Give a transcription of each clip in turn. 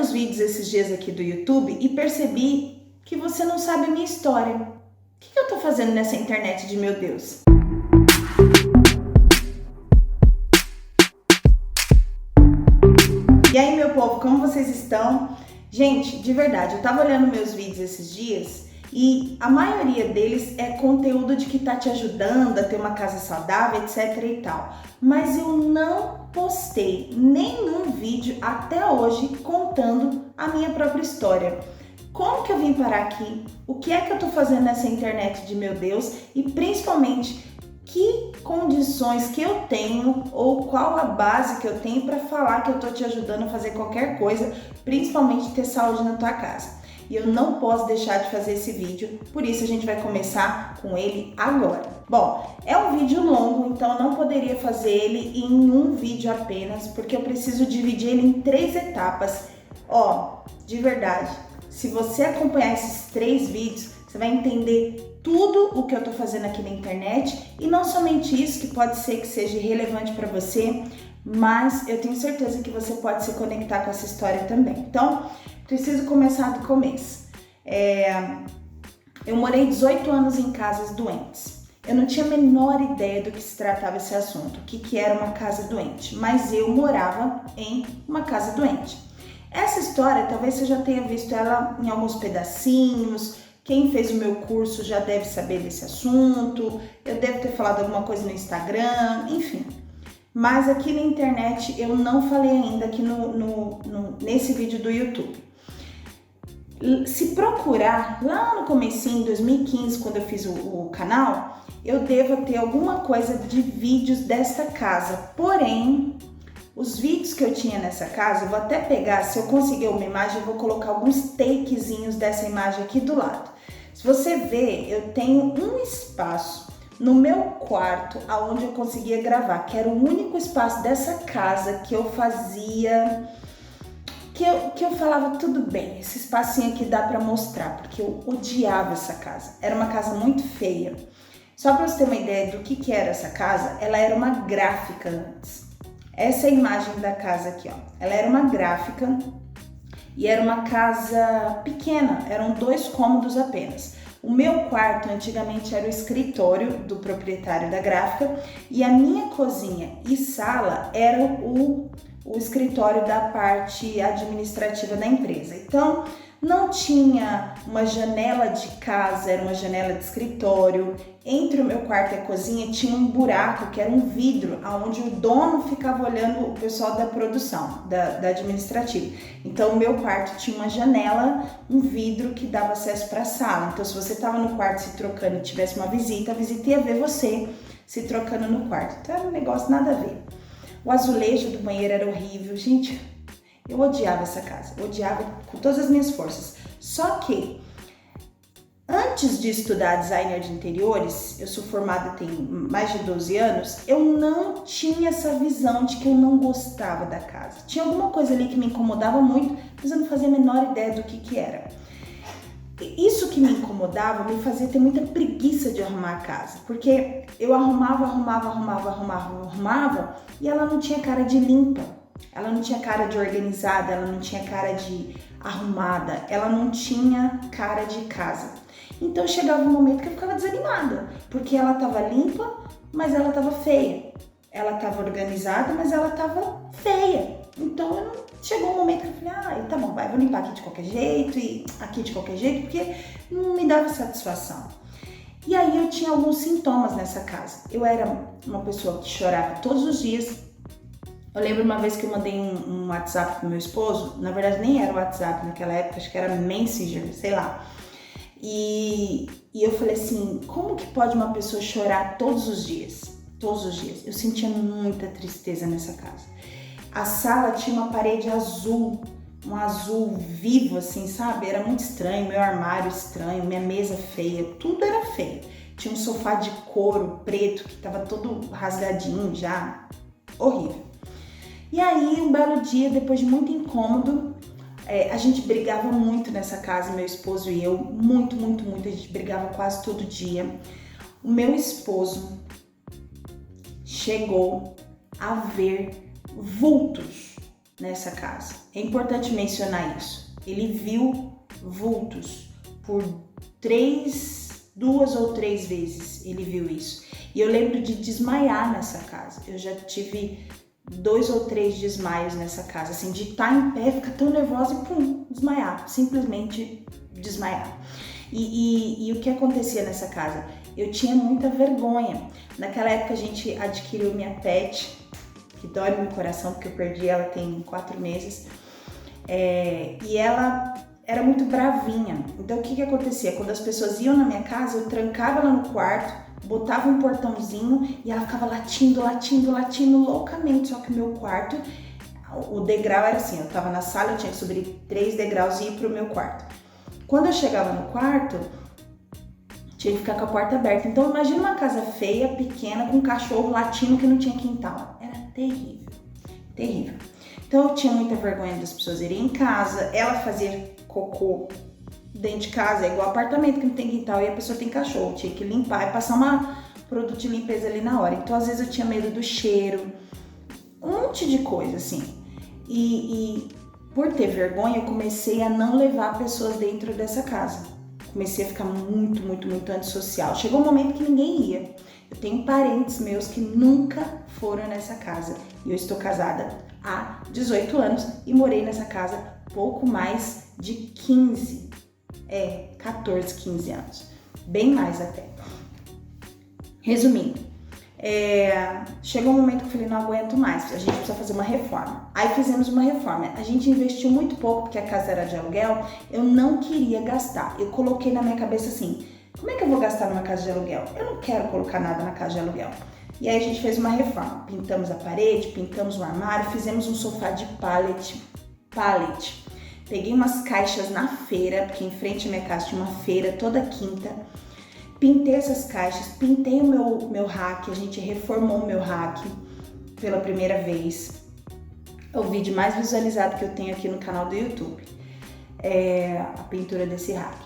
vendo os vídeos esses dias aqui do YouTube e percebi que você não sabe a minha história. O que eu tô fazendo nessa internet de meu Deus? E aí, meu povo, como vocês estão? Gente, de verdade, eu tava olhando meus vídeos esses dias e a maioria deles é conteúdo de que tá te ajudando a ter uma casa saudável, etc e tal. Mas eu não postei nenhum vídeo até hoje contando a minha própria história. Como que eu vim parar aqui? O que é que eu tô fazendo nessa internet de meu Deus? E principalmente, que condições que eu tenho ou qual a base que eu tenho para falar que eu tô te ajudando a fazer qualquer coisa, principalmente ter saúde na tua casa. E eu não posso deixar de fazer esse vídeo, por isso a gente vai começar com ele agora. Bom, é um vídeo longo, então eu não poderia fazer ele em um vídeo apenas, porque eu preciso dividir ele em 3 etapas. Ó, de verdade, se você acompanhar esses 3 vídeos, você vai entender tudo o que eu tô fazendo aqui na internet e não somente isso, que pode ser que seja relevante para você, mas eu tenho certeza que você pode se conectar com essa história também. Então, preciso começar do começo. Eu morei 18 anos em casas doentes. Eu não tinha a menor ideia do que se tratava esse assunto, o que era uma casa doente, mas eu morava em uma casa doente. Essa história, talvez você já tenha visto ela em alguns pedacinhos. Quem fez o meu curso já deve saber desse assunto, eu devo ter falado alguma coisa no Instagram, enfim. Mas aqui na internet eu não falei ainda aqui nesse vídeo do YouTube. Se procurar lá no comecinho, em 2015, quando eu fiz o canal, eu devo ter alguma coisa de vídeos desta casa. Porém, os vídeos que eu tinha nessa casa, eu vou até pegar, se eu conseguir uma imagem, eu vou colocar alguns takezinhos dessa imagem aqui do lado. Se você ver, eu tenho um espaço no meu quarto onde eu conseguia gravar, que era o único espaço dessa casa que eu fazia, que eu falava, tudo bem, esse espacinho aqui dá pra mostrar, porque eu odiava essa casa. Era uma casa muito feia. Só pra você ter uma ideia do que era essa casa, ela era uma gráfica antes. Essa é a imagem da casa aqui, ó. Ela era uma gráfica e era uma casa pequena, eram 2 cômodos apenas. O meu quarto antigamente era o escritório do proprietário da gráfica e a minha cozinha e sala era o escritório da parte administrativa da empresa. Então, não tinha uma janela de casa, era uma janela de escritório. Entre o meu quarto e a cozinha tinha um buraco, que era um vidro, onde o dono ficava olhando o pessoal da produção, da administrativa. Então, o meu quarto tinha uma janela, um vidro que dava acesso para a sala. Então, se você estava no quarto se trocando e tivesse uma visita, a visita ia ver você se trocando no quarto. Então, era um negócio nada a ver. O azulejo do banheiro era horrível. Gente, eu odiava essa casa, eu odiava com todas as minhas forças. Só que, antes de estudar designer de interiores, eu sou formada tem mais de 12 anos, eu não tinha essa visão de que eu não gostava da casa. Tinha alguma coisa ali que me incomodava muito, mas eu não fazia a menor ideia do que era. Isso que me incomodava me fazia ter muita preguiça de arrumar a casa, porque eu arrumava e ela não tinha cara de limpa, ela não tinha cara de organizada, ela não tinha cara de arrumada, ela não tinha cara de casa. Então chegava um momento que eu ficava desanimada, porque ela estava limpa, mas ela estava feia. Ela estava organizada, mas ela estava feia. Então chegou um momento que eu falei, tá bom, vou limpar aqui de qualquer jeito e aqui de qualquer jeito, porque não me dava satisfação. E aí eu tinha alguns sintomas nessa casa. Eu era uma pessoa que chorava todos os dias. Eu lembro uma vez que eu mandei um WhatsApp pro meu esposo, na verdade nem era WhatsApp naquela época, acho que era Messenger, sei lá. E eu falei assim, como que pode uma pessoa chorar todos os dias? Todos os dias. Eu sentia muita tristeza nessa casa. A sala tinha uma parede azul, um azul vivo assim, sabe? Era muito estranho, meu armário estranho, minha mesa feia, tudo era feio. Tinha um sofá de couro preto que tava todo rasgadinho já, horrível. E aí, um belo dia, depois de muito incômodo, a gente brigava muito nessa casa, meu esposo e eu, muito, a gente brigava quase todo dia. O meu esposo chegou a ver vultos nessa casa. É importante mencionar isso. Ele viu vultos por 2 ou 3 vezes ele viu isso. E eu lembro de desmaiar nessa casa. Eu já tive 2 ou 3 desmaios nessa casa, assim, de estar em pé, ficar tão nervosa e pum, desmaiar, simplesmente desmaiar. E o que acontecia nessa casa? Eu tinha muita vergonha. Naquela época a gente adquiriu minha pet, que dói no meu coração porque eu perdi ela tem 4 meses, e ela era muito bravinha. Então o que acontecia? Quando as pessoas iam na minha casa, eu trancava ela no quarto, botava um portãozinho e ela ficava latindo loucamente. Só que o meu quarto, o degrau era assim, eu tava na sala, eu tinha que subir 3 degraus e ir pro meu quarto. Quando eu chegava no quarto, tinha que ficar com a porta aberta. Então imagina uma casa feia, pequena, com um cachorro latindo que não tinha quintal. Era terrível, terrível. Então eu tinha muita vergonha das pessoas irem em casa, ela fazia cocô dentro de casa, é igual apartamento que não tem quintal e a pessoa tem cachorro, tinha que limpar e passar um produto de limpeza ali na hora. Então às vezes eu tinha medo do cheiro, um monte de coisa assim. E por ter vergonha, eu comecei a não levar pessoas dentro dessa casa. Comecei a ficar muito antissocial. Chegou um momento que ninguém ia. Eu tenho parentes meus que nunca foram nessa casa. E eu estou casada há 18 anos e morei nessa casa pouco mais de 14, 15 anos. Bem mais até. Resumindo, chegou um momento que eu falei, não aguento mais, a gente precisa fazer uma reforma. Aí fizemos uma reforma. A gente investiu muito pouco porque a casa era de aluguel, eu não queria gastar. Eu coloquei na minha cabeça assim, como é que eu vou gastar numa casa de aluguel? Eu não quero colocar nada na casa de aluguel. E aí a gente fez uma reforma, pintamos a parede, pintamos o armário, fizemos um sofá de pallet. Peguei umas caixas na feira, porque em frente à minha casa tinha uma feira toda quinta. Pintei essas caixas, pintei o meu rack, a gente reformou o meu rack pela primeira vez. É o vídeo mais visualizado que eu tenho aqui no canal do YouTube, a pintura desse rack.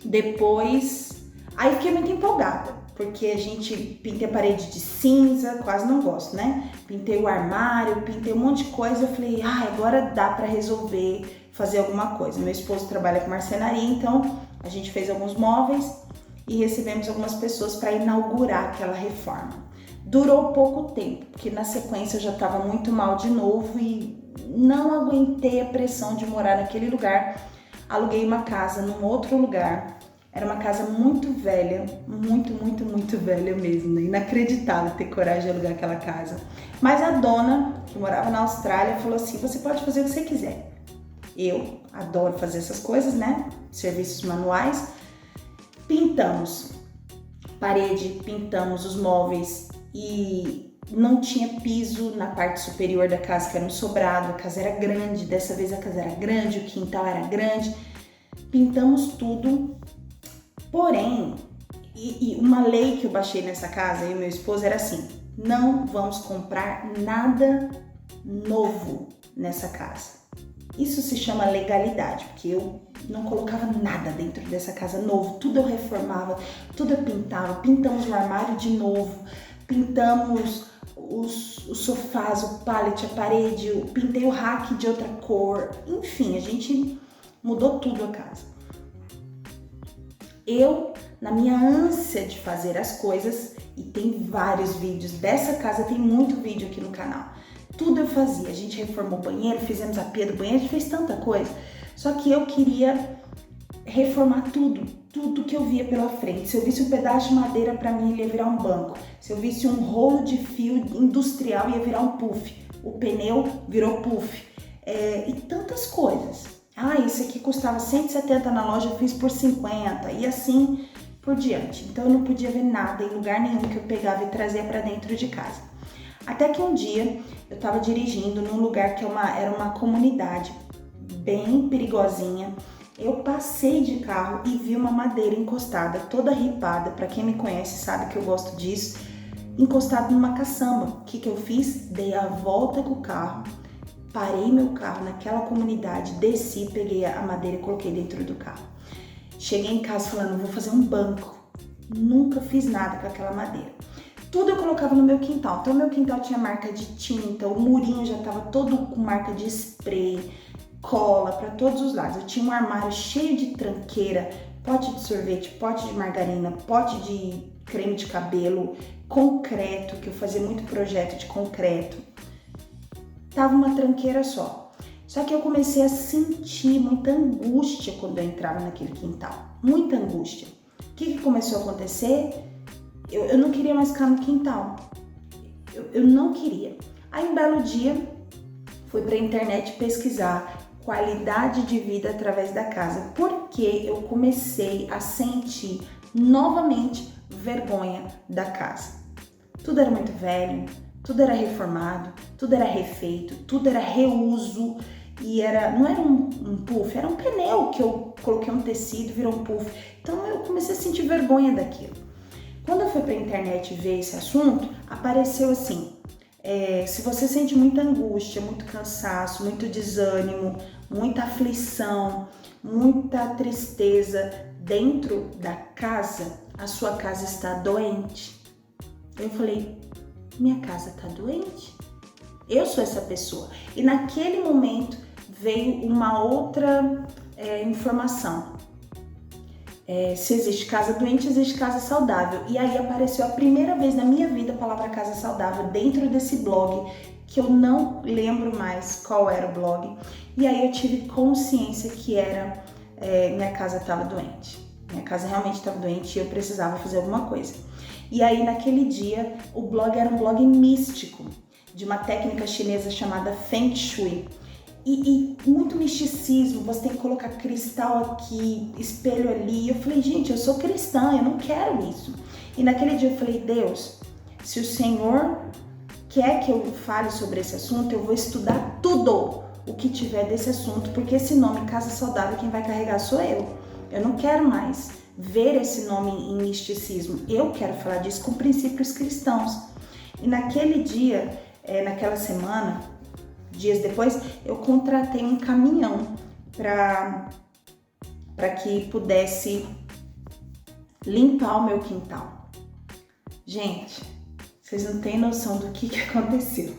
Depois, aí fiquei muito empolgada, porque a gente pintei a parede de cinza, quase não gosto, né? Pintei o armário, pintei um monte de coisa, eu falei, agora dá pra resolver fazer alguma coisa. Meu esposo trabalha com marcenaria, então a gente fez alguns móveis e recebemos algumas pessoas para inaugurar aquela reforma. Durou pouco tempo, porque na sequência eu já estava muito mal de novo e não aguentei a pressão de morar naquele lugar. Aluguei uma casa num outro lugar. Era uma casa muito velha, muito velha mesmo, né? Inacreditável ter coragem de alugar aquela casa. Mas a dona, que morava na Austrália, falou assim, você pode fazer o que você quiser. Eu adoro fazer essas coisas, né? Serviços manuais. Pintamos parede, pintamos os móveis e não tinha piso na parte superior da casa, que era um sobrado. A casa era grande, dessa vez a casa era grande, o quintal era grande. Pintamos tudo. Porém, e uma lei que eu baixei nessa casa, eu e meu esposo, era assim, não vamos comprar nada novo nessa casa. Isso se chama legalidade, porque eu não colocava nada dentro dessa casa novo, tudo eu reformava, tudo eu pintava, pintamos o armário de novo, pintamos os sofás, o pallet, a parede, pintei o rack de outra cor, enfim, a gente mudou tudo a casa. Eu, na minha ânsia de fazer as coisas, e tem vários vídeos dessa casa, tem muito vídeo aqui no canal, tudo eu fazia, a gente reformou o banheiro, fizemos a pia do banheiro, a gente fez tanta coisa, só que eu queria reformar tudo que eu via pela frente. Se eu visse um pedaço de madeira, para mim ele ia virar um banco, se eu visse um rolo de fio industrial, ia virar um puff, o pneu virou puff, e tantas coisas. Isso aqui custava 170 na loja, eu fiz por 50 e assim por diante. Então eu não podia ver nada em lugar nenhum que eu pegava e trazia para dentro de casa. Até que um dia eu estava dirigindo num lugar que era uma comunidade bem perigosinha. Eu passei de carro e vi uma madeira encostada, toda ripada. Para quem me conhece sabe que eu gosto disso. Encostada numa caçamba. O que eu fiz? Dei a volta com o carro. Parei meu carro naquela comunidade, desci, peguei a madeira e coloquei dentro do carro. Cheguei em casa falando, vou fazer um banco. Nunca fiz nada com aquela madeira. Tudo eu colocava no meu quintal. Então, meu quintal tinha marca de tinta, o murinho já estava todo com marca de spray, cola para todos os lados. Eu tinha um armário cheio de tranqueira, pote de sorvete, pote de margarina, pote de creme de cabelo, concreto, que eu fazia muito projeto de concreto. Tava uma tranqueira só. Só que eu comecei a sentir muita angústia quando eu entrava naquele quintal. Muita angústia. O que começou a acontecer? Eu não queria mais ficar no quintal. Eu não queria. Aí um belo dia, fui pra internet pesquisar qualidade de vida através da casa, porque eu comecei a sentir novamente vergonha da casa. Tudo era muito velho, tudo era reformado, tudo era refeito, tudo era reuso e não era um puff, era um pneu que eu coloquei um tecido, virou um puff. Então eu comecei a sentir vergonha daquilo. Quando eu fui pra internet ver esse assunto, apareceu assim: se você sente muita angústia, muito cansaço, muito desânimo, muita aflição, muita tristeza dentro da casa, a sua casa está doente. Eu falei, minha casa está doente? Eu sou essa pessoa. E naquele momento veio uma outra informação. Se existe casa doente, existe casa saudável. E aí apareceu a primeira vez na minha vida a palavra casa saudável dentro desse blog, que eu não lembro mais qual era o blog. E aí eu tive consciência que minha casa estava doente. Minha casa realmente estava doente e eu precisava fazer alguma coisa. E aí naquele dia o blog era um blog místico, de uma técnica chinesa chamada Feng Shui. E muito misticismo, você tem que colocar cristal aqui, espelho ali. Eu falei, gente, eu sou cristã, eu não quero isso. E naquele dia eu falei, Deus, se o Senhor quer que eu fale sobre esse assunto, eu vou estudar tudo o que tiver desse assunto, porque esse nome, Casa Saudável, quem vai carregar sou eu. Eu não quero mais ver esse nome em misticismo. Eu quero falar disso com princípios cristãos. E naquele dia, naquela semana, dias depois, eu contratei um caminhão para que pudesse limpar o meu quintal. Gente, vocês não têm noção do que aconteceu.